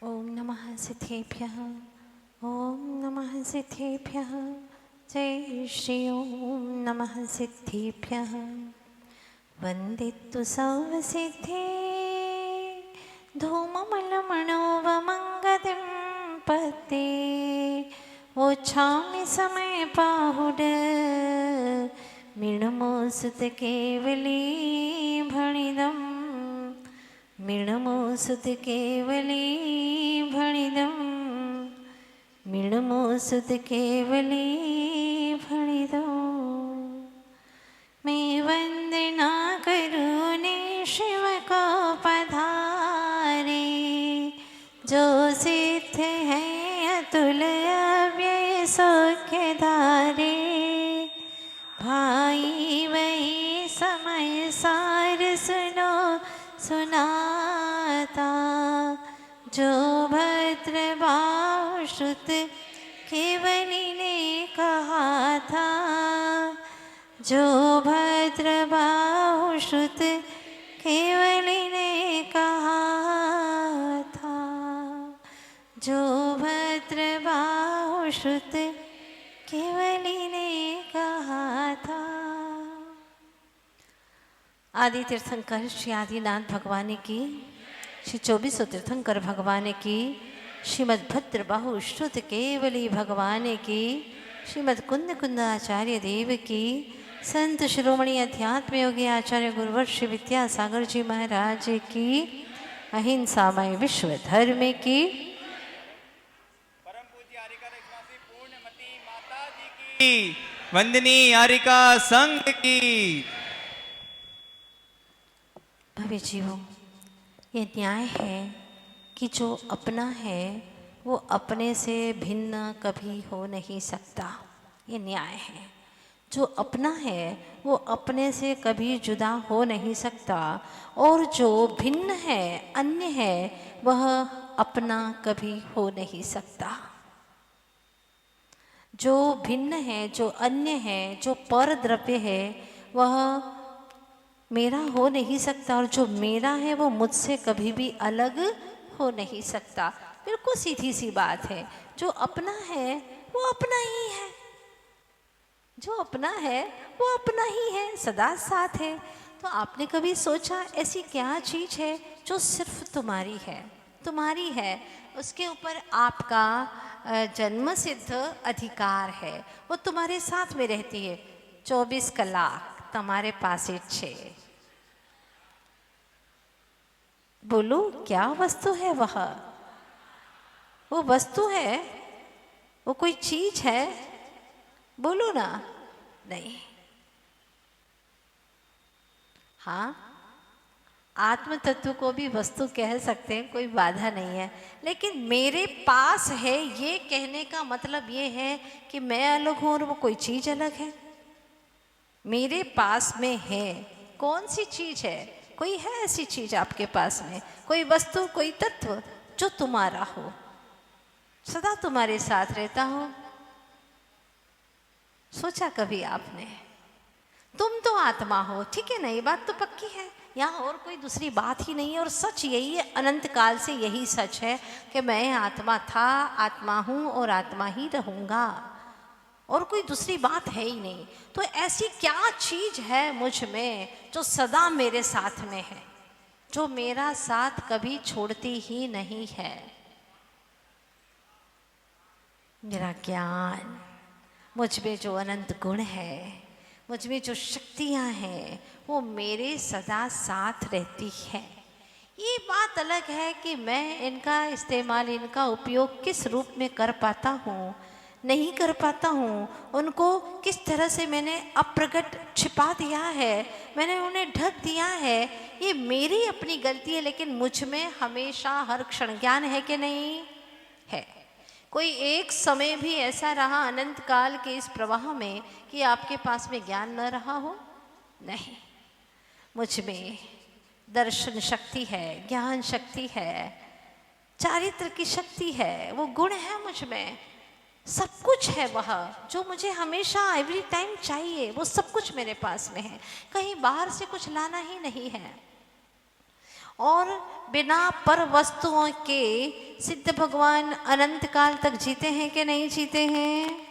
ओम नमः सिद्धेभ्यः। ओम नमः सिद्धेभ्यः। जय श्री ओम नमः सिद्धेभ्यः। वन्दितु सर्वसिद्धे धूममलमणोवमङ्गतिं पते वोच्छामि समय पाहुड मिणमोसुत केवली भणिदम् मिणमोसुत केवली भणिदम् मिणमोसुत केवली भणिदम्। मैं वंदना करूँ ने शिव को पधारे जो सिद्ध है अतुल अव्यय सौख्यधारे। भाई वही समय सार सुनो सुनाता जो भद्रबाहु श्रुत केवली ने कहा था। जो भद्रबाहु श्रुत केवली ने कहा था। जो भद्रबाहु श्रुत केवली ने कहा था। आदि तीर्थंकर श्री आदिनाथ भगवान की, श्री 24 तीर्थंकर भगवान की, श्रीमद् भद्रबाहु श्रुत केवली भगवान की, श्रीमद् कुंद कुंदाचार्य देव की, संत शिरोमणि अध्यात्म योगी आचार्य गुरुवर श्री विद्यासागर जी महाराज की, अहिंसामय विश्व धर्म की, परम पूज्य आरिका रक्षमासी पूर्णमती माता जी की, वंदनी आरिका संघ की। भव्य जीवों, ये न्याय है कि जो अपना है वो अपने से भिन्न कभी हो नहीं सकता। ये न्याय है। जो अपना है वो अपने से कभी जुदा हो नहीं सकता, और जो भिन्न है, अन्य है, वह अपना कभी हो नहीं सकता। जो भिन्न है, जो अन्य है, जो पर द्रव्य है, वह मेरा हो नहीं सकता, और जो मेरा है वो मुझसे कभी भी अलग हो नहीं सकता। बिल्कुल सीधी सी बात है। जो अपना है वो अपना ही है। जो अपना है वो अपना ही है, सदा साथ है। तो आपने कभी सोचा ऐसी क्या चीज है जो सिर्फ तुम्हारी है, तुम्हारी है, उसके ऊपर आपका जन्म सिद्ध अधिकार है, वो तुम्हारे साथ में रहती है 24 कलाक तुम्हारे पास छे। बोलो क्या वस्तु है वह? वो वस्तु है? वो कोई चीज है? बोलो ना। नहीं। हाँ, आत्म तत्व को भी वस्तु कह सकते हैं, कोई बाधा नहीं है। लेकिन मेरे पास है ये कहने का मतलब ये है कि मैं अलग हूं और वो कोई चीज अलग है। मेरे पास में है, कौन सी चीज है? कोई है ऐसी चीज आपके पास में, कोई वस्तु, कोई तत्व जो तुम्हारा हो, सदा तुम्हारे साथ रहता हो? सोचा कभी आपने? तुम तो आत्मा हो, ठीक है ना, ये बात तो पक्की है, यहाँ और कोई दूसरी बात ही नहीं है। और सच यही है, अनंत काल से यही सच है कि मैं आत्मा था, आत्मा हूँ और आत्मा ही रहूँगा, और कोई दूसरी बात है ही नहीं। तो ऐसी क्या चीज है मुझ में जो सदा मेरे साथ में है, जो मेरा साथ कभी छोड़ती ही नहीं है? मेरा ज्ञान, मुझ में जो अनंत गुण है, मुझ में जो शक्तियां हैं, वो मेरे सदा साथ रहती है। ये बात अलग है कि मैं इनका इस्तेमाल, इनका उपयोग किस रूप में कर पाता हूँ, नहीं कर पाता हूँ, उनको किस तरह से मैंने अप्रगट छिपा दिया है, मैंने उन्हें ढक दिया है, ये मेरी अपनी गलती है। लेकिन मुझ में हमेशा हर क्षण ज्ञान है कि नहीं है? कोई एक समय भी ऐसा रहा अनंत काल के इस प्रवाह में कि आपके पास में ज्ञान न रहा हो? नहीं। मुझ में दर्शन शक्ति है, ज्ञान शक्ति है, चारित्र की शक्ति है, वो गुण है मुझ में, सब कुछ है। वह जो मुझे हमेशा एवरी टाइम चाहिए, वो सब कुछ मेरे पास में है। कहीं बाहर से कुछ लाना ही नहीं है। और बिना पर वस्तुओं के सिद्ध भगवान अनंत काल तक जीते हैं कि नहीं जीते हैं?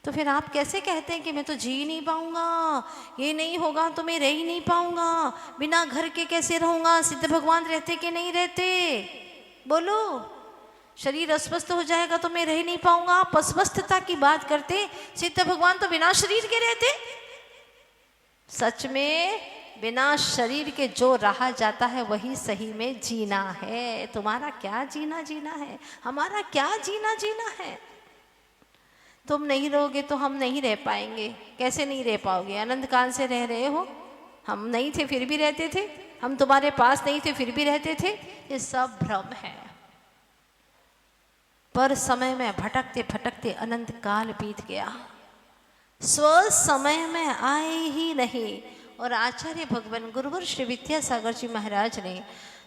तो फिर आप कैसे कहते हैं कि मैं तो जी नहीं पाऊंगा, ये नहीं होगा तो मैं रह ही नहीं पाऊंगा, बिना घर के कैसे रहूंगा? सिद्ध भगवान रहते कि नहीं रहते? बोलो। शरीर अस्वस्थ हो जाएगा तो मैं रह नहीं पाऊंगा, आप अस्वस्थता की बात करते, सिद्ध भगवान तो बिना शरीर के रहते। सच में बिना शरीर के जो रहा जाता है वही सही में जीना है। तुम्हारा क्या जीना जीना है, हमारा क्या जीना जीना है। तुम नहीं रहोगे तो हम नहीं रह पाएंगे। कैसे नहीं रह पाओगे? अनंत काल से रह रहे हो, हम नहीं थे फिर भी रहते थे, हम तुम्हारे पास नहीं थे फिर भी रहते थे। ये सब भ्रम है। पर समय में भटकते भटकते अनंत काल बीत गया, स्व समय में आए ही नहीं। और आचार्य भगवान गुरुवर श्री विद्यासागर जी महाराज ने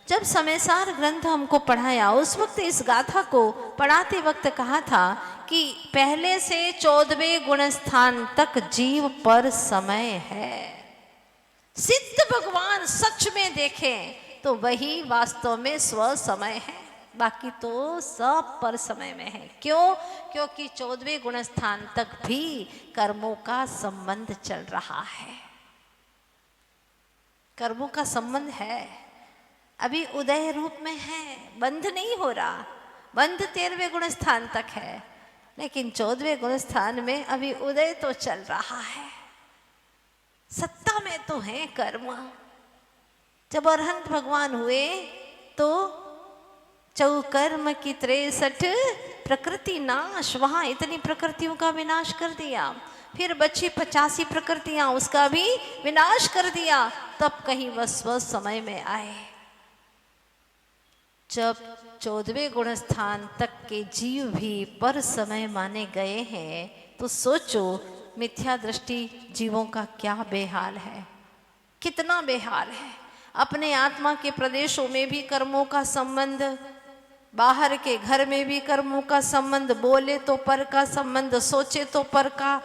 जब समयसार ग्रंथ हमको पढ़ाया, उस वक्त इस गाथा को पढ़ाते वक्त कहा था कि पहले से 14वें गुण स्थान तक जीव पर समय है। सिद्ध भगवान सच में देखें तो वही वास्तव में स्व समय है, बाकी तो सब पर समय में है। क्यों? क्योंकि 14वें गुण स्थान तक भी कर्मों का संबंध चल रहा है। कर्मों का संबंध है, अभी उदय रूप में है, बंध नहीं हो रहा। बंध 13वें गुण स्थान तक है, लेकिन 14वें गुण स्थान में अभी उदय तो चल रहा है। सत्ता में तो है कर्म। जब अरहंत भगवान हुए तो 54 की 63 प्रकृति नाश, वहां इतनी प्रकृतियों का विनाश कर दिया। फिर बची 85 प्रकृतियां, उसका भी विनाश कर दिया। तब कहीं वह स्व समय में आए। जब 14वें गुण स्थान तक के जीव भी पर समय माने गए हैं, तो सोचो मिथ्या दृष्टि जीवों का क्या बेहाल है, कितना बेहाल है। अपने आत्मा के प्रदेशों में भी कर्मों का संबंध, बाहर के घर में भी कर्मों का संबंध, बोले तो पर का संबंध, सोचे तो पर का,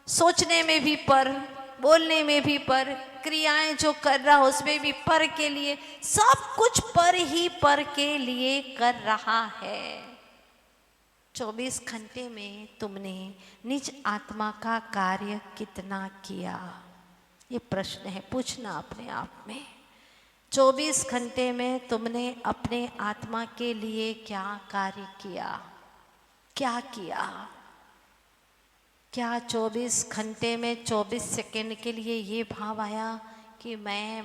सोचने में भी पर, बोलने में भी पर, क्रियाएं जो कर रहा उसमें भी पर के लिए, सब कुछ पर ही पर के लिए कर रहा है। 24 घंटे में तुमने निज आत्मा का कार्य कितना किया? ये प्रश्न है, पूछना अपने आप में। 24 घंटे में तुमने अपने आत्मा के लिए क्या कार्य किया? क्या किया? क्या 24 घंटे में 24 सेकंड के लिए ये भाव आया कि मैं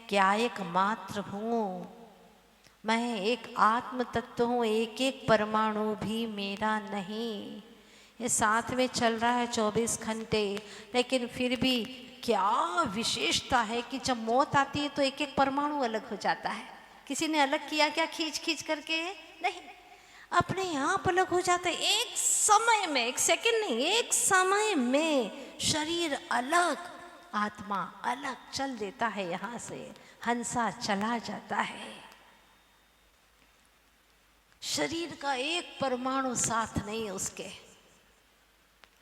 ज्ञायक मात्र हूँ, मैं एक आत्म तत्व हूँ, एक एक परमाणु भी मेरा नहीं। ये साथ में चल रहा है 24 घंटे, लेकिन फिर भी क्या विशेषता है कि जब मौत आती है तो एक एक परमाणु अलग हो जाता है। किसी ने अलग किया क्या खींच खींच करके? नहीं, अपने आप अलग हो जाता है। एक समय में, एक सेकंड नहीं, एक समय में शरीर अलग, आत्मा अलग चल देता है। यहां से हंसा चला जाता है, शरीर का एक परमाणु साथ नहीं उसके।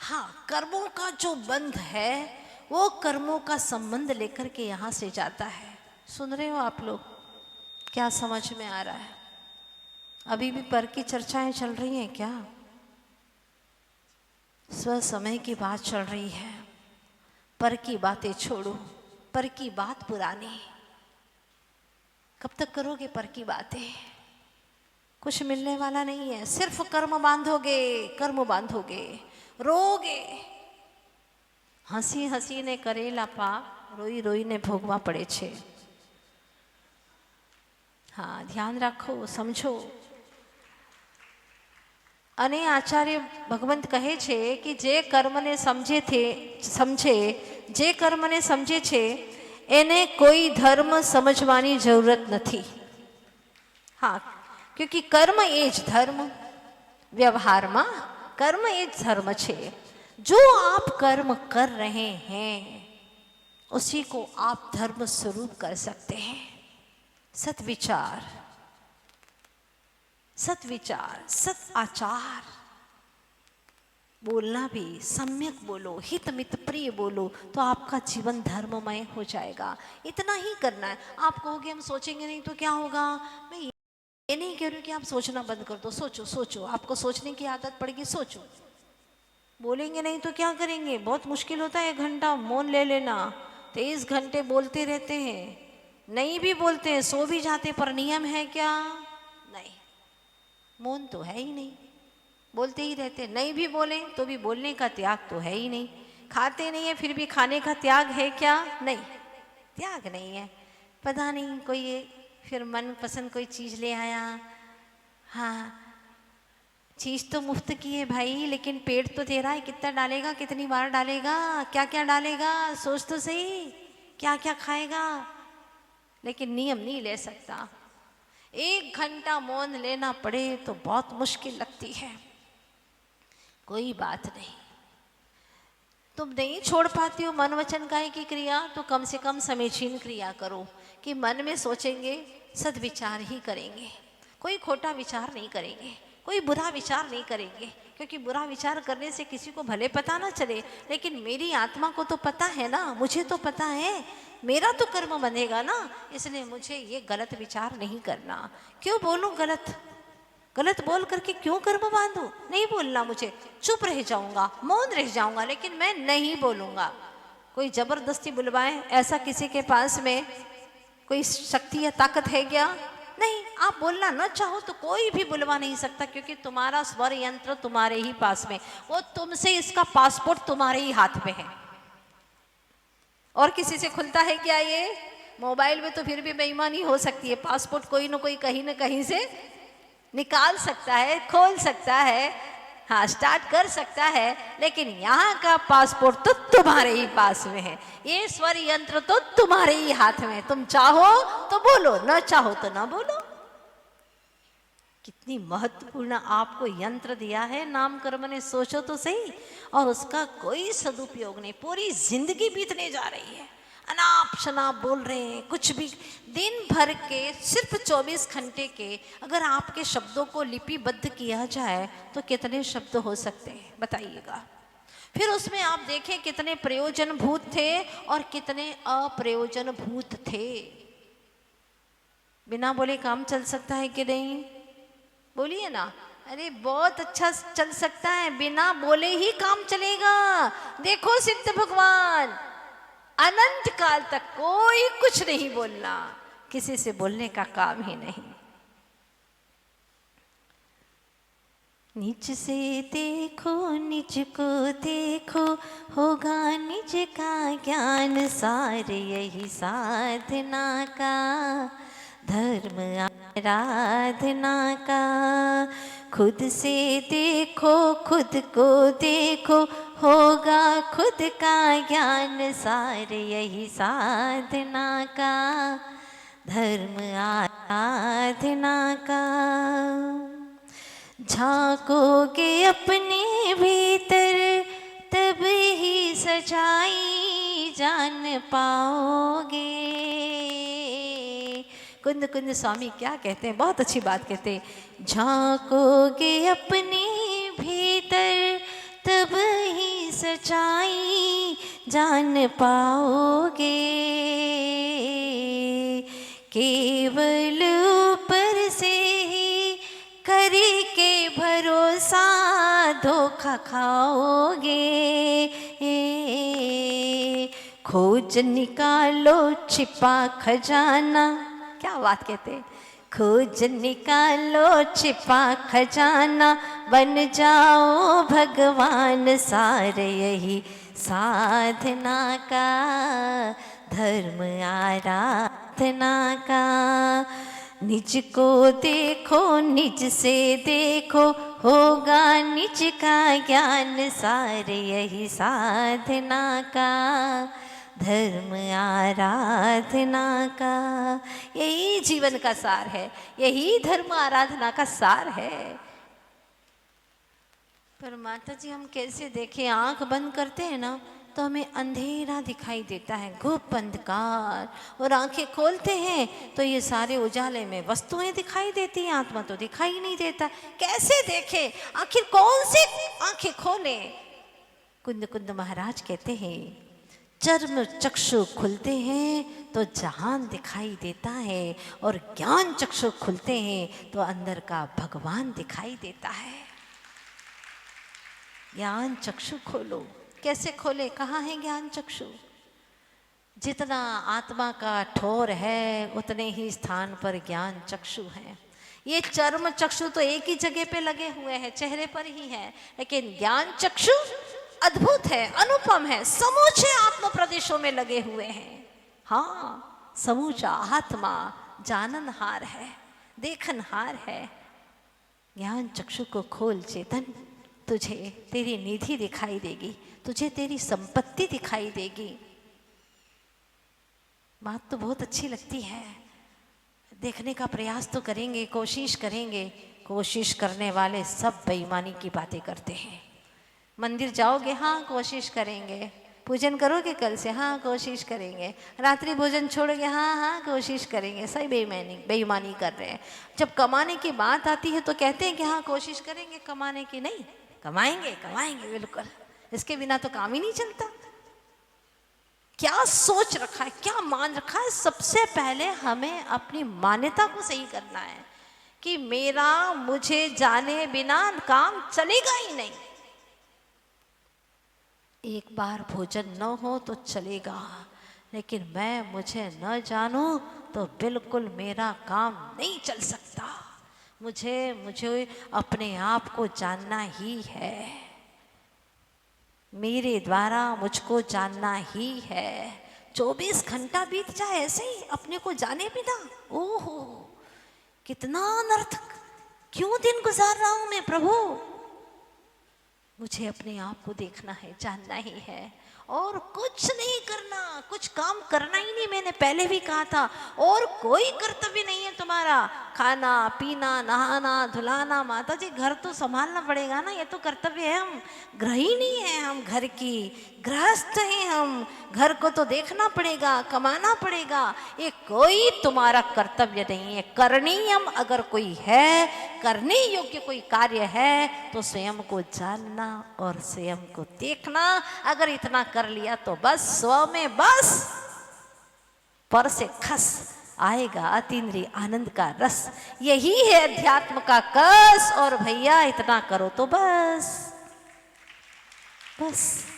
हाँ, कर्मों का जो बंध है वो कर्मों का संबंध लेकर के यहां से जाता है। सुन रहे हो आप लोग? क्या समझ में आ रहा है? अभी भी पर की चर्चाएं चल रही हैं क्या? स्व समय की बात चल रही है। पर की बातें छोड़ो, पर की बात पुरानी। कब तक करोगे पर की बातें? कुछ मिलने वाला नहीं है। सिर्फ कर्म बांधोगे, कर्म बांधोगे, रोगे। हंसी हंसी ने करेला पाप, रोई रोई ने भोगवा पड़े छे। हाँ, ध्यान रखो, समझो। અને આચાર્ય ભગવંત કહે છે કે જે કર્મને સમજે, જે કર્મને સમજે છે એને કોઈ ધર્મ સમજવાની જરૂરત નથી। हाँ, क्योंकि कर्म એ જ ધર્મ, વ્યવહારમાં कर्म એ જ ધર્મ છે। जो आप कर्म कर रहे हैं उसी को आप धर्म स्वरूप कर सकते हैं। सत्विचार, सत्विचार, सत आचार, बोलना भी सम्यक बोलो, हित मित प्रिय बोलो, तो आपका जीवन धर्ममय हो जाएगा। इतना ही करना है। आप कहोगे हम सोचेंगे नहीं तो क्या होगा? मैं ये नहीं कह रही हूँ कि आप सोचना बंद कर दो। सोचो सोचो, आपको सोचने की आदत पड़ेगी, सोचो। बोलेंगे नहीं तो क्या करेंगे? बहुत मुश्किल होता है 1 घंटा मौन ले लेना। 23 घंटे बोलते रहते हैं, नहीं भी बोलते हैं, सो भी जाते, पर नियम है क्या? नहीं, मौन तो है ही नहीं, बोलते ही रहते। नहीं भी बोले तो भी बोलने का त्याग तो है ही नहीं। खाते नहीं है फिर भी खाने का त्याग है क्या? नहीं, त्याग नहीं है। पता नहीं कोई ये फिर मन पसंद कोई चीज़ ले आया, हाँ चीज़ तो मुफ्त की है भाई, लेकिन पेट तो तेरा है, कितना डालेगा, कितनी बार डालेगा, क्या क्या डालेगा, सोच तो सही, क्या क्या खाएगा। लेकिन नियम नहीं ले सकता। 1 घंटा मौन लेना पड़े तो बहुत मुश्किल लगती है। कोई बात नहीं, तुम नहीं छोड़ पाती हो मन वचन काया की क्रिया, तो कम से कम समीचीन क्रिया करो कि मन में सोचेंगे, सद्विचार ही करेंगे, कोई खोटा विचार नहीं करेंगे, कोई बुरा विचार नहीं करेंगे। क्योंकि बुरा विचार करने से किसी को भले पता ना चले, लेकिन मेरी आत्मा को तो पता है ना, मुझे तो पता है, मेरा तो कर्म बनेगा ना। इसलिए मुझे ये गलत विचार नहीं करना। क्यों बोलूं गलत? गलत बोल करके क्यों कर्म बांधू? नहीं बोलना मुझे, चुप रह जाऊंगा, मौन रह जाऊंगा, लेकिन मैं नहीं बोलूंगा। कोई जबरदस्ती बुलवाए, ऐसा किसी के पास में कोई शक्ति या ताकत है क्या? नहीं। आप बोलना न चाहो तो कोई भी बुलवा नहीं सकता, क्योंकि तुम्हारा स्वर यंत्र तुम्हारे ही पास में, वो तुमसे, इसका पासपोर्ट तुम्हारे ही हाथ में है। और किसी से खुलता है क्या ये? मोबाइल में तो फिर भी बेईमानी हो सकती है, पासपोर्ट कोई न कोई कहीं न कहीं से निकाल सकता है, खोल सकता है, हाँ स्टार्ट कर सकता है, लेकिन यहाँ का पासपोर्ट तो तुम्हारे ही पास में है। ये स्वर यंत्र तो तुम्हारे ही हाथ में है। तुम चाहो तो बोलो, न चाहो तो ना बोलो। कितनी महत्वपूर्ण आपको यंत्र दिया है नाम कर्म ने, सोचो तो सही। और उसका कोई सदुपयोग नहीं, पूरी जिंदगी बीतने जा रही है, अनाप शनाप बोल रहे हैं कुछ भी। दिन भर के सिर्फ 24 घंटे के अगर आपके शब्दों को लिपिबद्ध किया जाए तो कितने शब्द हो सकते हैं बताइएगा। फिर उसमें आप देखें कितने प्रयोजन भूत थे और कितने अप्रयोजन भूत थे। बिना बोले काम चल सकता है कि नहीं? बोलिए ना। अरे बहुत अच्छा चल सकता है, बिना बोले ही काम चलेगा। देखो सिद्ध भगवान, अनंत काल तक कोई कुछ नहीं बोलना, किसी से बोलने का काम ही नहीं। निज से देखो, निज को देखो, होगा निज का ज्ञान सार, यही साधना का धर्म आराधना का। खुद से देखो, खुद को देखो, होगा खुद का ज्ञान सार, यही साधना का धर्म आराधना का। झांकोगे अपने भीतर, तब ही सच्चाई जान पाओगे। कुंद कुंद स्वामी क्या कहते हैं, बहुत अच्छी बात कहते हैं। झांकोगे अपने भीतर, तब ही सच्चाई जान पाओगे। केवल ऊपर से ही करके भरोसा धोखा खाओगे। खोज निकालो छिपा खजाना, क्या बात कहते हैं। खोज निकालो छिपा खजाना, बन जाओ भगवान सार, यही साधना का धर्म आराधना का। निज को देखो, निज से देखो, होगा निज का ज्ञान सार, यही साधना का धर्म आराधना का। यही जीवन का सार है, यही धर्म आराधना का सार है। पर माता जी हम कैसे देखें, आंख बंद करते हैं ना, तो हमें अंधेरा दिखाई देता है, गुप्त अंधकार। और आंखें खोलते हैं तो ये सारे उजाले में वस्तुएं दिखाई देती हैं, आत्मा तो दिखाई नहीं देता। कैसे देखे, आखिर कौन सी आंखें खोले? कुंद कुंद महाराज कहते हैं चर्म चक्षु खुलते हैं तो जहान दिखाई देता है, और ज्ञान चक्षु खुलते हैं तो अंदर का भगवान दिखाई देता है। ज्ञान चक्षु खोलो। कैसे खोले? कहाँ है ज्ञान चक्षु? जितना आत्मा का ठोर है उतने ही स्थान पर ज्ञान चक्षु है। ये चर्म चक्षु तो एक ही जगह पे लगे हुए हैं, चेहरे पर ही है, लेकिन ज्ञान चक्षु अद्भुत है, अनुपम है, समूचे आत्म प्रदेशों में लगे हुए हैं। हाँ, समूचा आत्मा जाननहार है, देखनहार है। ज्ञान चक्षु को खोल चेतन, तुझे तेरी निधि दिखाई देगी, तुझे तेरी संपत्ति दिखाई देगी। बात तो बहुत अच्छी लगती है, देखने का प्रयास तो करेंगे, कोशिश करेंगे। कोशिश करने वाले सब बेईमानी की बातें करते हैं। मंदिर जाओगे, हाँ कोशिश करेंगे। पूजन करोगे कल से, हाँ कोशिश करेंगे। रात्रि भोजन छोड़ोगे, हाँ हाँ कोशिश करेंगे। सही बेईमानी कर रहे हैं। जब कमाने की बात आती है तो कहते हैं कि हाँ कोशिश करेंगे कमाने की। नहीं, कमाएंगे कमाएंगे बिल्कुल, इसके बिना तो काम ही नहीं चलता। क्या सोच रखा है, क्या मान रखा है? सबसे पहले हमें अपनी मान्यता को सही करना है कि मेरा मुझे जाने बिना काम चलेगा ही नहीं। एक बार भोजन न हो तो चलेगा, लेकिन मैं मुझे न जानूं तो बिल्कुल मेरा काम नहीं चल सकता। मुझे अपने आप को जानना ही है, मेरे द्वारा मुझको जानना ही है। 24 घंटा बीत जाए ऐसे ही अपने को जाने बिना, ओहो कितना अनर्थक, क्यों दिन गुजार रहा हूं मैं प्रभु। मुझे अपने आप को देखना है, जानना ही है, और कुछ नहीं करना, कुछ काम करना ही नहीं। मैंने पहले भी कहा था, और कोई कर्तव्य नहीं है तुम्हारा। खाना पीना, नहाना धुलाना, माता जी घर तो संभालना पड़ेगा ना, ये तो कर्तव्य है। हम गृहिणी हैं, हम घर की गृहस्थ हैं, हम घर को तो देखना पड़ेगा, कमाना पड़ेगा। ये कोई तुम्हारा कर्तव्य नहीं है। करणीयम अगर कोई है, करने योग्य कोई कार्य है तो स्वयं को जानना और स्वयं को देखना। अगर इतना कर लिया तो बस स्व में बस पर से खस आएगा अतीन्द्रिय आनंद का रस। यही है अध्यात्म का कस। और भैया इतना करो तो बस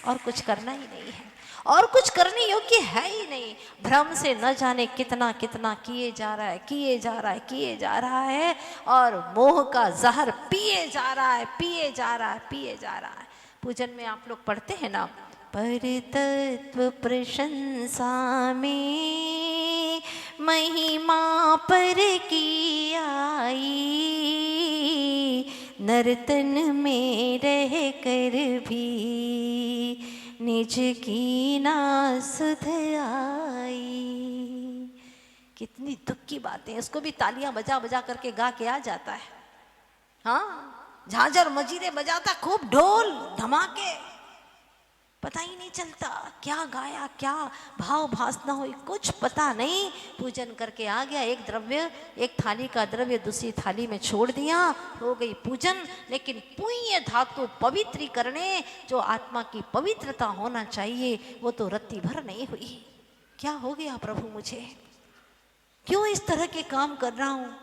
और कुछ करना ही नहीं है, और कुछ करने योग्य है ही नहीं। भ्रम से न जाने कितना कितना किए जा रहा है, और मोह का जहर पिए जा रहा है। पूजन में आप लोग पढ़ते हैं ना, पर तत्व प्रशंसा में महिमा पर की आई, नर्तन में रह कर भी निज की ना सुध आई। कितनी दुख की बातें, इसको भी तालियां बजा बजा करके गा के आ जाता है। हाँ, झांझर मजीरे बजाता, खूब ढोल धमाके, पता ही नहीं चलता क्या गाया, क्या भाव भासना हुई, कुछ पता नहीं। पूजन करके आ गया, एक द्रव्य, एक थाली का द्रव्य दूसरी थाली में छोड़ दिया, हो गई पूजन। लेकिन पुण्य धातु पवित्रीकरणे, जो आत्मा की पवित्रता होना चाहिए, वो तो रत्ती भर नहीं हुई। क्या हो गया प्रभु मुझे, क्यों इस तरह के काम कर रहा हूँ?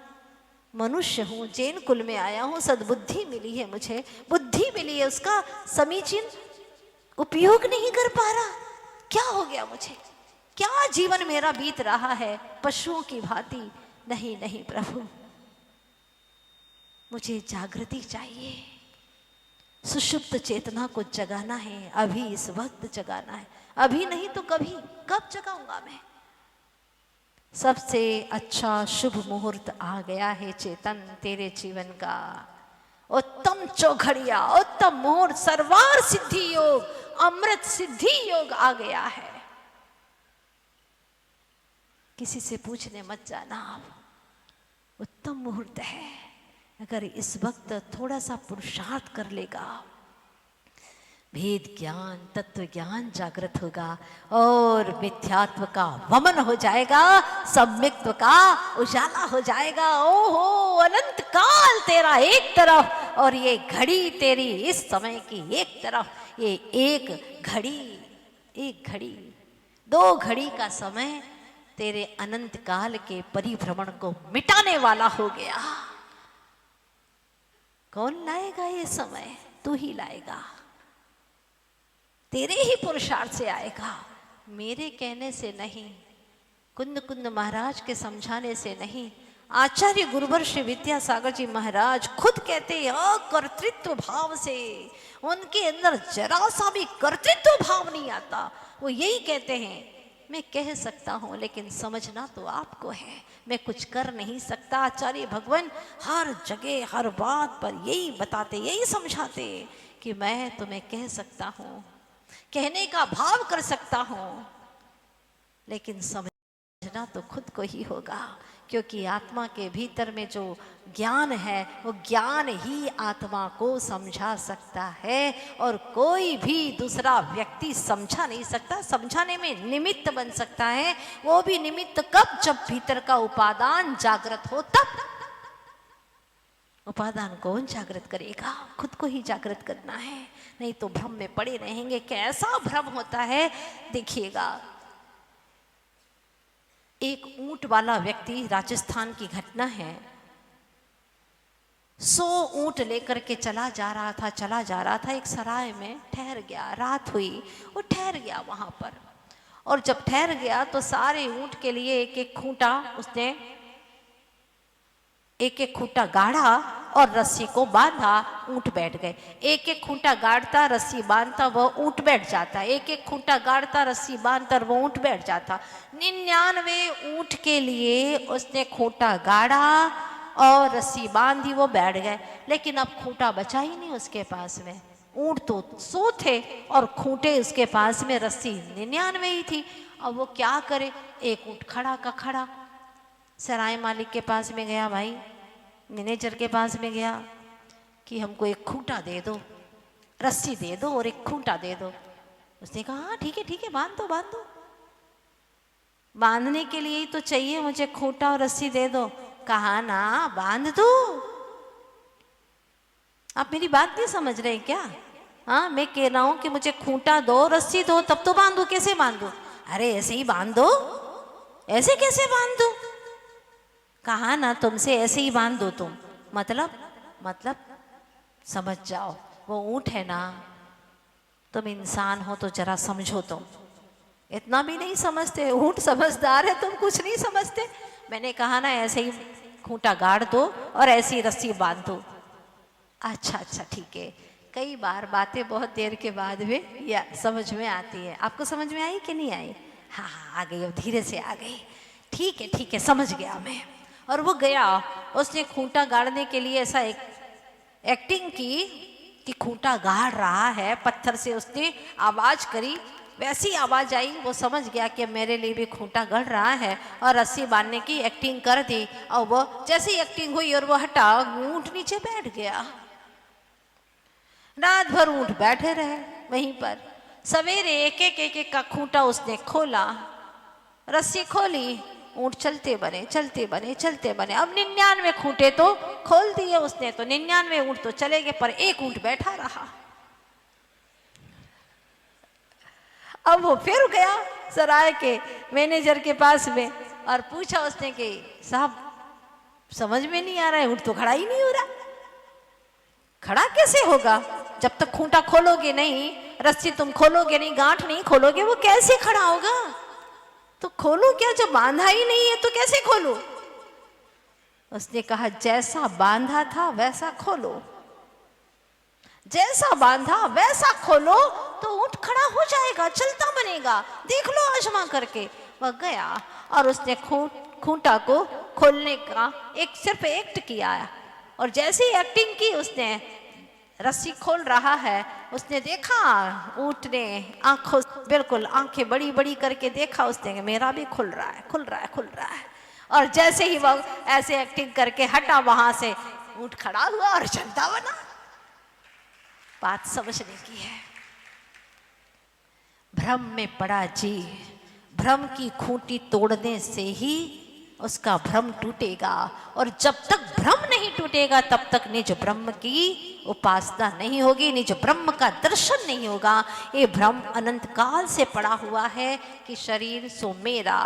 मनुष्य हूँ, जैन कुल में आया हूँ, सद्बुद्धि मिली है, मुझे बुद्धि मिली है, उसका समीचीन उपयोग नहीं कर पा रहा। क्या हो गया मुझे? क्या जीवन मेरा बीत रहा है पशुओं की भांति? नहीं प्रभु, मुझे जागृति चाहिए। सुषुप्त चेतना को जगाना है, अभी इस वक्त जगाना है। अभी नहीं तो कभी, कब जगाऊंगा मैं? सबसे अच्छा शुभ मुहूर्त आ गया है चेतन तेरे जीवन का। उत्तम चौघड़िया, उत्तम मुहूर्त, सर्वार सिद्धि योग, अमृत सिद्धि योग आ गया है। किसी से पूछने मत जाना, उत्तम मुहूर्त है। अगर इस वक्त थोड़ा सा पुरुषार्थ कर लेगा, भेद ज्ञान, तत्व ज्ञान जागृत होगा और मिथ्यात्व का वमन हो जाएगा, सम्यक्त्व का उजाला हो जाएगा। ओहो, अनंत काल तेरा एक तरफ और ये घड़ी तेरी इस समय की एक तरफ। ये एक घड़ी 2 घड़ी का समय तेरे अनंत काल के परिभ्रमण को मिटाने वाला हो गया। कौन लाएगा ये समय? तू ही लाएगा, तेरे ही पुरुषार्थ से आएगा, मेरे कहने से नहीं, कुंद कुंद महाराज के समझाने से नहीं। आचार्य गुरुवर श्री विद्यासागर जी महाराज खुद कहते हैं कर्तृत्व भाव से, उनके अंदर जरा सा भी कर्तृत्व भाव नहीं आता। वो यही कहते हैं, मैं कह सकता हूँ लेकिन समझना तो आपको है, मैं कुछ कर नहीं सकता। आचार्य भगवान हर जगह हर बात पर यही बताते, यही समझाते कि मैं तुम्हें कह सकता हूँ, कहने का भाव कर सकता हूं, लेकिन समझना तो खुद को ही होगा, क्योंकि आत्मा के भीतर में जो ज्ञान है वो ज्ञान ही आत्मा को समझा सकता है और कोई भी दूसरा व्यक्ति समझा नहीं सकता। समझाने में निमित्त बन सकता है, वो भी निमित्त कब? जब भीतर का उपादान जागृत हो तब। उपादान कौन जागृत करेगा? खुद को ही जागृत करना है, नहीं तो भ्रम में पड़े रहेंगे। कैसा भ्रम होता है देखिएगा। एक ऊंट वाला व्यक्ति, राजस्थान की घटना है, 100 ऊंट लेकर के चला जा रहा था। एक सराय में ठहर गया, रात हुई, वो ठहर गया वहां पर। और जब ठहर गया तो सारे ऊंट के लिए एक एक खूंटा उसने एक एक खूंटा गाड़ा और रस्सी को बांधा, ऊंट बैठ गए। एक एक खूंटा गाड़ता, रस्सी बांधता, वह ऊंट बैठ जाता। एक एक खूंटा गाड़ता, रस्सी बांधता, वो ऊंट बैठ जाता। 99 ऊंट के लिए उसने खूंटा गाड़ा और रस्सी बांधी, वो बैठ गए। लेकिन अब खूंटा बचा ही नहीं उसके पास में। ऊंट तो 100 थे और खूंटे उसके पास में, रस्सी 99 ही थी। अब वो क्या करे? एक ऊंट खड़ा का खड़ा सराय मालिक के पास में गया, भाई मैनेजर के पास में गया कि हमको एक खूंटा दे दो, रस्सी दे दो और एक खूंटा दे दो। उसने कहा हाँ ठीक है बांध दो। बांधने के लिए ही तो चाहिए मुझे खूंटा और रस्सी दे दो। कहा ना बांध दो। आप मेरी बात नहीं समझ रहे क्या? हाँ, मैं कह रहा हूं कि मुझे खूंटा दो, रस्सी दो, तब तो बांधू। कैसे बांधू? अरे ऐसे ही बांध दो। ऐसे कैसे बांध दो? कहा ना तुमसे ऐसे ही बांध दो तुम। मतलब समझ जाओ, वो ऊंट है ना, तुम इंसान हो तो जरा समझो। तुम इतना भी नहीं समझते, ऊंट समझदार है, तुम कुछ नहीं समझते। मैंने कहा ना ऐसे ही खूंटा गाड़ दो और ऐसी ही रस्सी बांध दो। अच्छा ठीक है। कई बार बातें बहुत देर के बाद में या समझ में आती है। आपको समझ में आई कि नहीं आई? हाँ आ गई, अब धीरे से आ गई। ठीक है समझ गया मैं। और वो गया, उसने खूंटा गाड़ने के लिए ऐसा एक एक्टिंग की कि खूंटा गाड़ रहा है, पत्थर से उसने आवाज करी, वैसी आवाज आई, वो समझ गया कि मेरे लिए भी खूंटा गड़ रहा है और रस्सी बांधने की एक्टिंग कर दी। और वो जैसी एक्टिंग हुई और वो हटा, ऊंट नीचे बैठ गया। रात भर ऊंट बैठे रहे वहीं पर। सवेरे एक एक का खूंटा उसने खोला, रस्सी खोली, ऊंट चलते बने। अब 99 खूंटे तो खोल दिए उसने, तो 99 ऊंट तो चले गए, पर एक ऊंट बैठा रहा। अब वो फिर गया सराय के मैनेजर के पास में और पूछा उसने कि साहब समझ में नहीं आ रहा है, ऊंट तो खड़ा ही नहीं हो रहा। खड़ा कैसे होगा? जब तक खूंटा खोलोगे नहीं, रस्सी तुम खोलोगे नहीं, गांठ नहीं खोलोगे, वो कैसे खड़ा होगा? तो खोलो क्या, जब बांधा ही नहीं है तो कैसे खोलो? उसने कहा जैसा बांधा था वैसा खोलो, जैसा बांधा वैसा खोलो तो ऊंट खड़ा हो जाएगा, चलता बनेगा, देख लो आजमा करके। वह गया और उसने खूंटा को खोलने का सिर्फ एक्ट किया, और जैसे ही एक्टिंग की उसने रस्सी खोल रहा है, उसने देखा ऊंट ने आंखों बिल्कुल आंखें बड़ी बड़ी करके देखा उसने कि मेरा भी खुल रहा है। और जैसे ही वह ऐसे एक्टिंग करके हटा वहां से, ऊंट खड़ा हुआ और चलता बना। बात समझने की है। भ्रम में पड़ा जी, भ्रम की खूंटी तोड़ने से ही उसका भ्रम टूटेगा, और जब तक भ्रम नहीं टूटेगा तब तक निज ब्रह्म की उपासना नहीं होगी, निज ब्रह्म का दर्शन नहीं होगा। ये भ्रम अनंत काल से पड़ा हुआ है कि शरीर सो मेरा,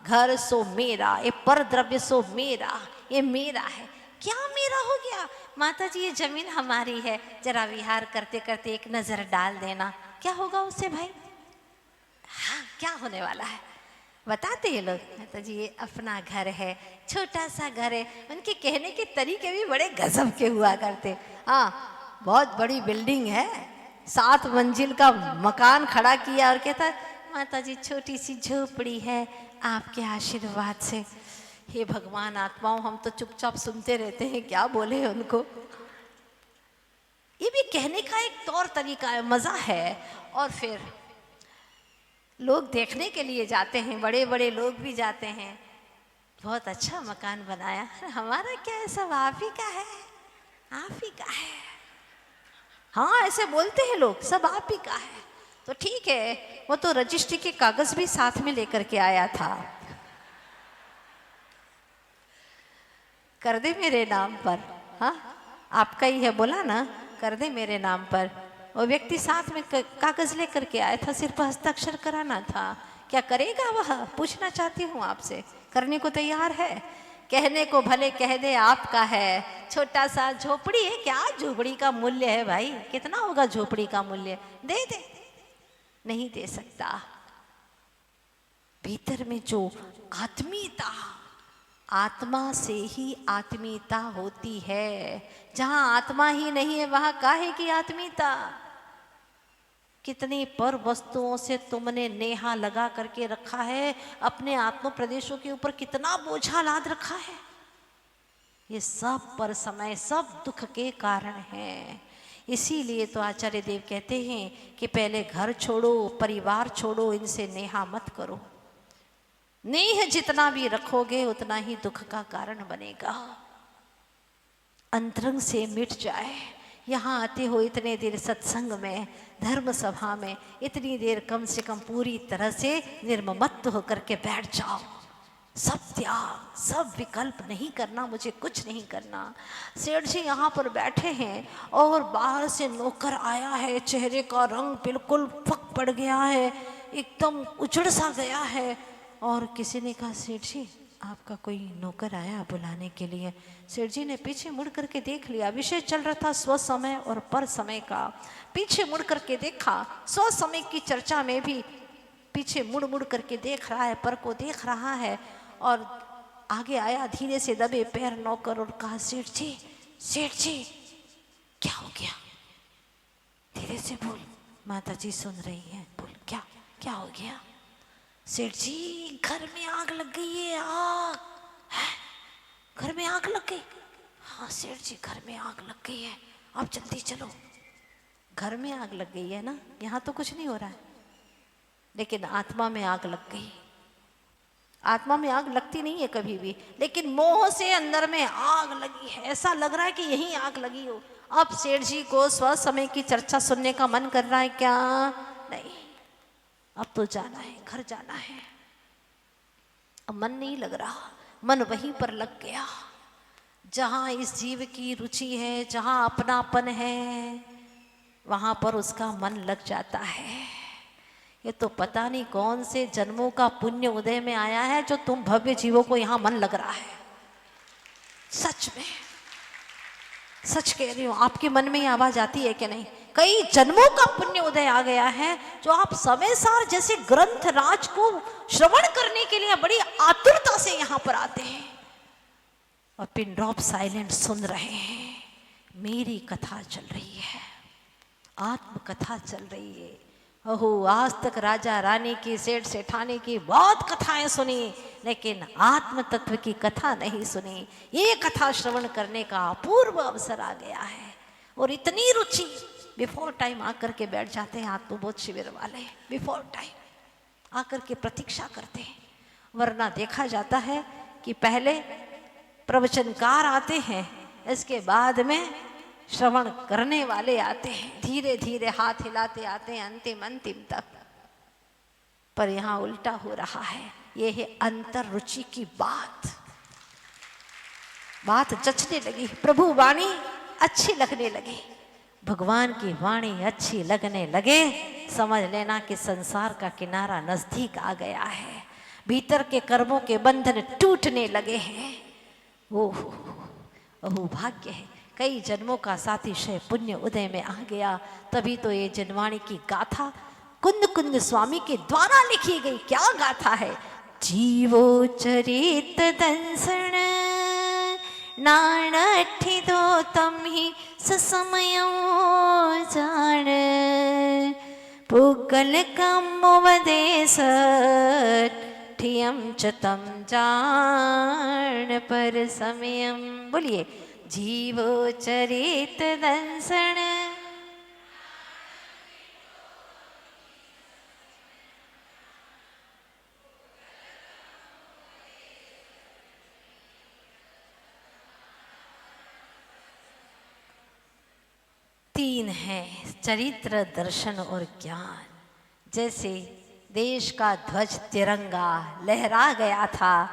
घर सो मेरा, ये पर द्रव्य सो मेरा, ये मेरा है। क्या मेरा हो गया? माता जी ये जमीन हमारी है, जरा विहार करते करते एक नजर डाल देना, क्या होगा उससे भाई? हाँ, क्या होने वाला है बताते ये लोग। माता जी ये अपना घर है, छोटा सा घर है। उनके कहने के तरीके भी बड़े गजब के हुआ करते। हाँ, बहुत बड़ी बिल्डिंग है, 7 मंजिल का मकान खड़ा किया और कहता माता जी छोटी सी झोपड़ी है, आपके आशीर्वाद से। हे भगवान, आत्माओं हम तो चुपचाप सुनते रहते हैं, क्या बोले उनको। ये भी कहने का एक तौर तरीका है, मजा है। और फिर लोग देखने के लिए जाते हैं, बड़े बड़े लोग भी जाते हैं, बहुत अच्छा मकान बनाया। अरे हमारा क्या है, सब आप ही का है, आप ही का है। हाँ ऐसे बोलते हैं लोग, सब आप ही का है। तो ठीक है, वो तो रजिस्ट्री के कागज भी साथ में लेकर के आया था, कर दे मेरे नाम पर। हाँ आपका ही है, बोला ना कर दे मेरे नाम पर। वो व्यक्ति साथ में कागज लेकर के आया था, सिर्फ हस्ताक्षर कराना था। क्या करेगा वह, पूछना चाहती हूँ आपसे। करने को तैयार है? कहने को भले कह दे आपका है, छोटा सा झोपड़ी है। क्या झोपड़ी का मूल्य है भाई, कितना होगा झोपड़ी का मूल्य? दे दे, नहीं दे सकता। भीतर में जो आत्मीयता, आत्मा से ही आत्मीयता होती है। जहां आत्मा ही नहीं है वहां काहे की आत्मीयता? कितनी पर वस्तुओं से तुमने नेहा लगा करके रखा है, अपने आत्म प्रदेशों के ऊपर कितना बोझा लाद रखा है। ये सब पर समय, सब दुख के कारण है। इसीलिए तो आचार्य देव कहते हैं कि पहले घर छोड़ो, परिवार छोड़ो, इनसे नेहा मत करो। नेह जितना भी रखोगे उतना ही दुख का कारण बनेगा। अंतरंग से मिट जाए। यहाँ आते हो इतने देर सत्संग में, धर्म सभा में, इतनी देर कम से कम पूरी तरह से निर्ममत्व होकर के बैठ जाओ। सब त्याग, सब विकल्प, नहीं करना, मुझे कुछ नहीं करना। सेठ जी यहाँ पर बैठे हैं और बाहर से नौकर आया है, चेहरे का रंग बिल्कुल फक पड़ गया है, एकदम उजड़ सा गया है। और किसी ने कहा सेठ जी आपका कोई नौकर आया बुलाने के लिए। सेठ जी ने पीछे मुड़ करके देख लिया। विषय चल रहा था स्व समय और पर समय का। पीछे मुड़ करके देखा, स्व समय की चर्चा में भी पीछे मुड़ मुड़ करके देख रहा है, पर को देख रहा है। और आगे आया धीरे से दबे पैर नौकर और कहा सेठ जी, सेठ जी क्या हो गया? धीरे से बोल, माता जी सुन रही हैं, बोल क्या क्या हो गया? सेठ जी घर में आग लग गई है। आग है? घर में आग लग गई? हाँ सेठ जी घर में आग लग गई है, आप जल्दी चलो। घर में आग लग गई है ना, यहाँ तो कुछ नहीं हो रहा है, लेकिन आत्मा में आग लग गई। आत्मा में आग लगती नहीं है कभी भी, लेकिन मोह से अंदर में आग लगी है। ऐसा लग रहा है कि यही आग लगी हो। अब सेठ जी को स्व समय की चर्चा सुनने का मन कर रहा है क्या? नहीं, अब तो जाना है, घर जाना है। अब मन नहीं लग रहा, मन वहीं पर लग गया जहां इस जीव की रुचि है, जहां अपनापन है, वहां पर उसका मन लग जाता है। ये तो पता नहीं कौन से जन्मों का पुण्य उदय में आया है जो तुम भव्य जीवों को यहां मन लग रहा है। सच में, सच कह रही हूं, आपके मन में ये आवाज आती है कि नहीं? कई जन्मों का पुण्य उदय आ गया है जो आप समय सार जैसे ग्रंथ राज को श्रवण करने के लिए बड़ी आतुरता से यहां पर आते हैं और पिन ड्रॉप साइलेंट सुन रहे हैं। मेरी कथा चल रही है, आत्म कथा चल रही है। ओहो, आज तक राजा रानी की, सेठ सेठानी की बहुत कथाएं सुनी, लेकिन आत्म तत्व की कथा नहीं सुनी। ये कथा श्रवण करने का अपूर्व अवसर आ गया है। और इतनी रुचि, बिफोर टाइम आकर के बैठ जाते हैं आत्मबोध शिविर वाले, बिफोर टाइम आकर के प्रतीक्षा करते हैं। वरना देखा जाता है कि पहले प्रवचनकार आते हैं, इसके बाद में श्रवण करने वाले आते हैं। धीरे धीरे हाथ हिलाते आते हैं अंतिम अंतिम तक। पर यहाँ उल्टा हो रहा है। ये है अंतर रुचि की बात जचने लगी, प्रभु वाणी अच्छी लगने लगी, भगवान की वाणी अच्छी लगने लगे, समझ लेना कि संसार का किनारा नजदीक आ गया है, भीतर के कर्मों के बंधन टूटने लगे हैं। ओह भाग्य है, कई जन्मों का सातिशय पुण्य उदय में आ गया, तभी तो ये जनवाणी की गाथा कुंद कुंद स्वामी के द्वारा लिखी गई। क्या गाथा है? जीवो चरित दंसण नाणठी दो तम ही ससमयो जान, पुगल कम वदेस ठियम च तम जान पर समयम। बोलिए, जीवो चरित दंसण। तीन है, चरित्र, दर्शन और ज्ञान। जैसे देश का ध्वज तिरंगा लहरा गया था,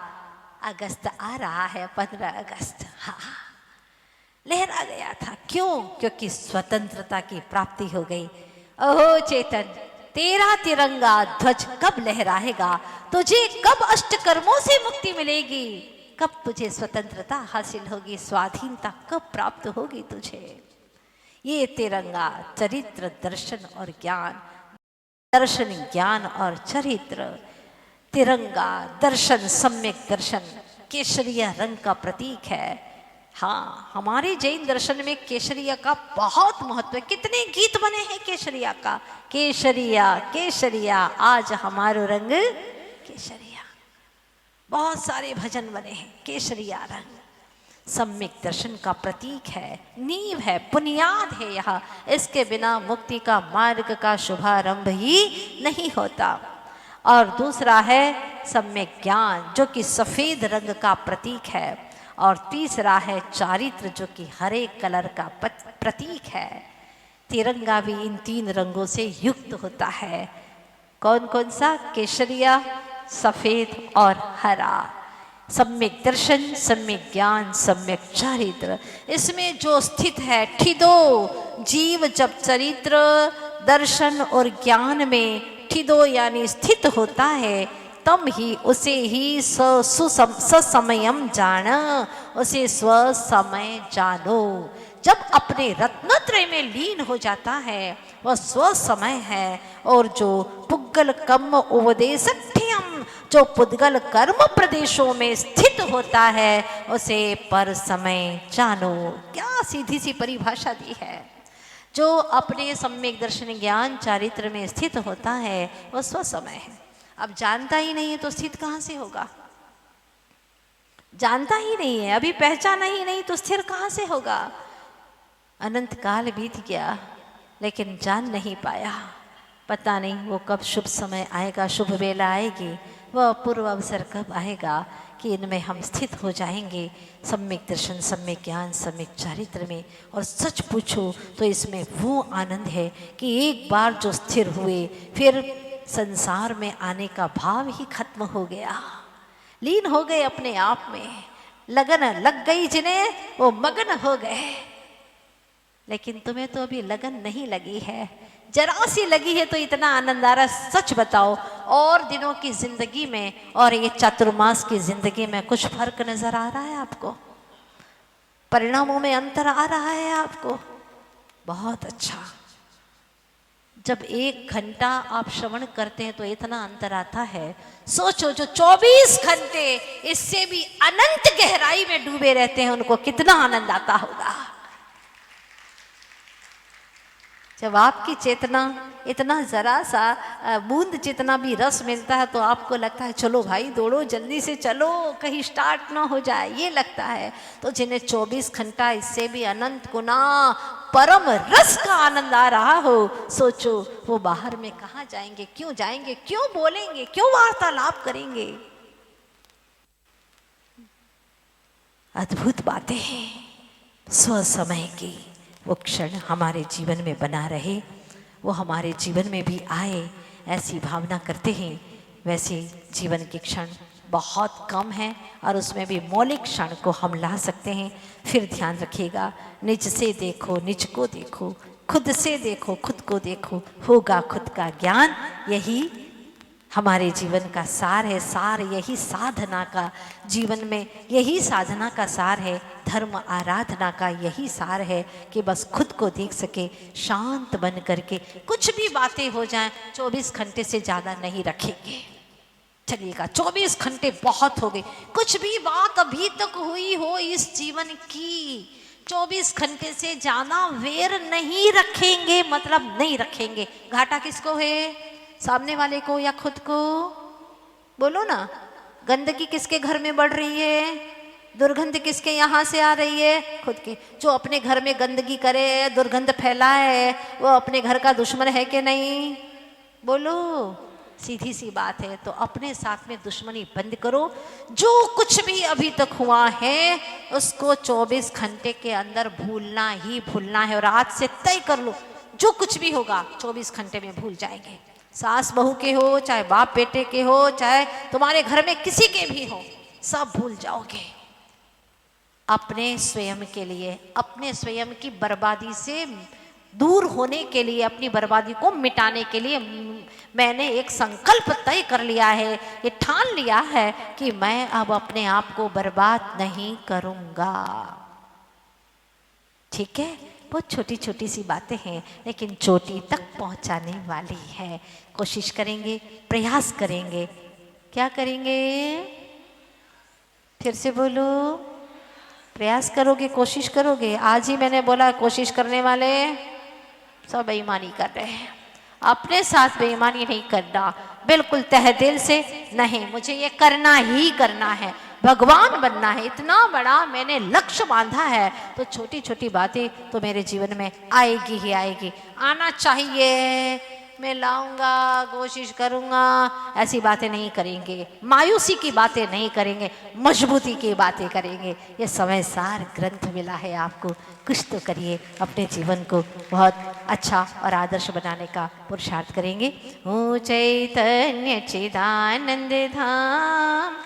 अगस्त आ रहा है, 15 अगस्त, हाँ लहरा गया था। क्यों? क्योंकि स्वतंत्रता की प्राप्ति हो गई। ओहो चेतन, तेरा तिरंगा ध्वज कब लहराएगा? तुझे कब अष्टकर्मों से मुक्ति मिलेगी? कब तुझे स्वतंत्रता हासिल होगी? स्वाधीनता कब प्राप्त होगी तुझे? ये तिरंगा, चरित्र, दर्शन और ज्ञान। दर्शन, ज्ञान और चरित्र। तिरंगा, दर्शन, सम्यक दर्शन केसरिया रंग का प्रतीक है। हाँ, हमारे जैन दर्शन में केसरिया का बहुत महत्व है। कितने गीत बने हैं केसरिया का। केसरिया केसरिया आज हमारो रंग केसरिया, बहुत सारे भजन बने हैं। केसरिया रंग सम्यक दर्शन का प्रतीक है, नींव है, बुनियाद है। यह इसके बिना मुक्ति का मार्ग का शुभारंभ ही नहीं होता। और दूसरा है सम्यक ज्ञान, जो कि सफेद रंग का प्रतीक है। और तीसरा है चारित्र, जो कि हरे कलर का प्रतीक है। तिरंगा भी इन तीन रंगों से युक्त होता है। कौन कौन सा? केसरिया, सफेद और हरा। सम्यक दर्शन, सम्यक ज्ञान, सम्यक चारित्र, इसमें जो स्थित है ठिदो जीव जब चरित्र, दर्शन और ज्ञान में ठिदो यानी स्थित होता है, तम ही उसे ही ससमयम जान, उसे स्व समय जानो। जब अपने रत्नत्रय में लीन हो जाता है वह स्व समय है। और जो पुग्गल कम उपदेशठ्यम, जो पुद्गल कर्म प्रदेशों में स्थित होता है, उसे पर समय जानो। क्या सीधी सी परिभाषा दी है। जो अपने सम्यक दर्शन, ज्ञान, चारित्र में स्थित होता है वह स्व समय है। अब जानता ही नहीं है तो स्थित कहाँ से होगा? जानता ही नहीं है, अभी पहचाना ही नहीं तो स्थिर कहाँ से होगा? अनंत काल बीत गया लेकिन जान नहीं पाया। पता नहीं वो कब शुभ समय आएगा, शुभ वेला आएगी, वह पूर्व अवसर कब आएगा कि इनमें हम स्थित हो जाएंगे, सम्यक दर्शन, सम्यक ज्ञान, सम्यक चारित्र में। और सच पूछो तो इसमें वो आनंद है कि एक बार जो स्थिर हुए फिर संसार में आने का भाव ही खत्म हो गया। लीन हो गए अपने आप में, लगन लग गई जिन्हें वो मगन हो गए। लेकिन तुम्हें तो अभी लगन नहीं लगी है, जरा सी लगी है तो इतना आनंद आ रहा। सच बताओ, और दिनों की जिंदगी में और ये चातुर्मास की जिंदगी में कुछ फर्क नजर आ रहा है आपको? परिणामों में अंतर आ रहा है आपको? बहुत अच्छा। जब 1 घंटा आप श्रवण करते हैं तो इतना अंतर आता है। सोचो जो 24 घंटे इससे भी अनंत गहराई में डूबे रहते हैं, उनको कितना आनंद आता होगा। जब आपकी चेतना इतना जरा सा बूंद जितना भी रस मिलता है तो आपको लगता है चलो भाई दौड़ो, जल्दी से चलो, कहीं स्टार्ट ना हो जाए, ये लगता है। तो जिन्हें 24 घंटा इससे भी अनंत गुना परम रस का आनंद आ रहा हो, सोचो वो बाहर में कहाँ जाएंगे, क्यों जाएंगे, क्यों बोलेंगे, क्यों वार्तालाप करेंगे। अद्भुत बातें हैं स्व समय की। वो क्षण हमारे जीवन में बना रहे, वो हमारे जीवन में भी आए, ऐसी भावना करते हैं। वैसे जीवन के क्षण बहुत कम हैं और उसमें भी मौलिक क्षण को हम ला सकते हैं। फिर ध्यान रखिएगा, निज से देखो निज को देखो, खुद से देखो खुद को देखो, होगा खुद का ज्ञान। यही हमारे जीवन का सार है, सार यही साधना का, जीवन में यही साधना का सार है, धर्म आराधना का यही सार है कि बस खुद को देख सके, शांत बन करके कुछ भी बातें हो जाएं 24 घंटे से ज़्यादा नहीं रखेंगे। चलिएगा, 24 घंटे बहुत हो गए, कुछ भी बात अभी तक हुई हो इस जीवन की, 24 घंटे से ज़्यादा वेर नहीं रखेंगे, मतलब नहीं रखेंगे। घाटा किसको है, सामने वाले को या खुद को? बोलो ना। गंदगी किसके घर में बढ़ रही है, दुर्गंध किसके यहाँ से आ रही है? खुद के। जो अपने घर में गंदगी करे, दुर्गंध फैलाए, वो अपने घर का दुश्मन है कि नहीं? बोलो, सीधी सी बात है। तो अपने साथ में दुश्मनी बंद करो। जो कुछ भी अभी तक हुआ है उसको 24 घंटे के अंदर भूलना ही भूलना है, और आज से तय कर लो जो कुछ भी होगा 24 घंटे में भूल जाएंगे। सास बहू के हो, चाहे बाप बेटे के हो, चाहे तुम्हारे घर में किसी के भी हो, सब भूल जाओगे। अपने स्वयं के लिए, अपने स्वयं की बर्बादी से दूर होने के लिए, अपनी बर्बादी को मिटाने के लिए मैंने एक संकल्प तय कर लिया है, ये ठान लिया है कि मैं अब अपने आप को बर्बाद नहीं करूँगा। ठीक है, बहुत छोटी छोटी सी बातें हैं लेकिन चोटी तक पहुंचाने वाली है। कोशिश करेंगे, प्रयास करेंगे। क्या करेंगे? फिर से बोलो, प्रयास करोगे, कोशिश करोगे। आज ही मैंने बोला कोशिश करने वाले सब बेईमानी कर रहे हैं। अपने साथ बेईमानी नहीं करना, बिल्कुल तहे दिल से नहीं, मुझे ये करना ही करना है, भगवान बनना है, इतना बड़ा मैंने लक्ष्य बांधा है, तो छोटी छोटी बातें तो मेरे जीवन में आएगी ही आएगी। आना चाहिए, मैं लाऊंगा, कोशिश करूंगा, ऐसी बातें नहीं करेंगे, मायूसी की बातें नहीं करेंगे, मजबूती की बातें करेंगे। ये समय सार ग्रंथ मिला है आपको, कुछ तो करिए, अपने जीवन को बहुत अच्छा और आदर्श बनाने का पुरुषार्थ करेंगे। ओ चैतन्य चिदानंद धाम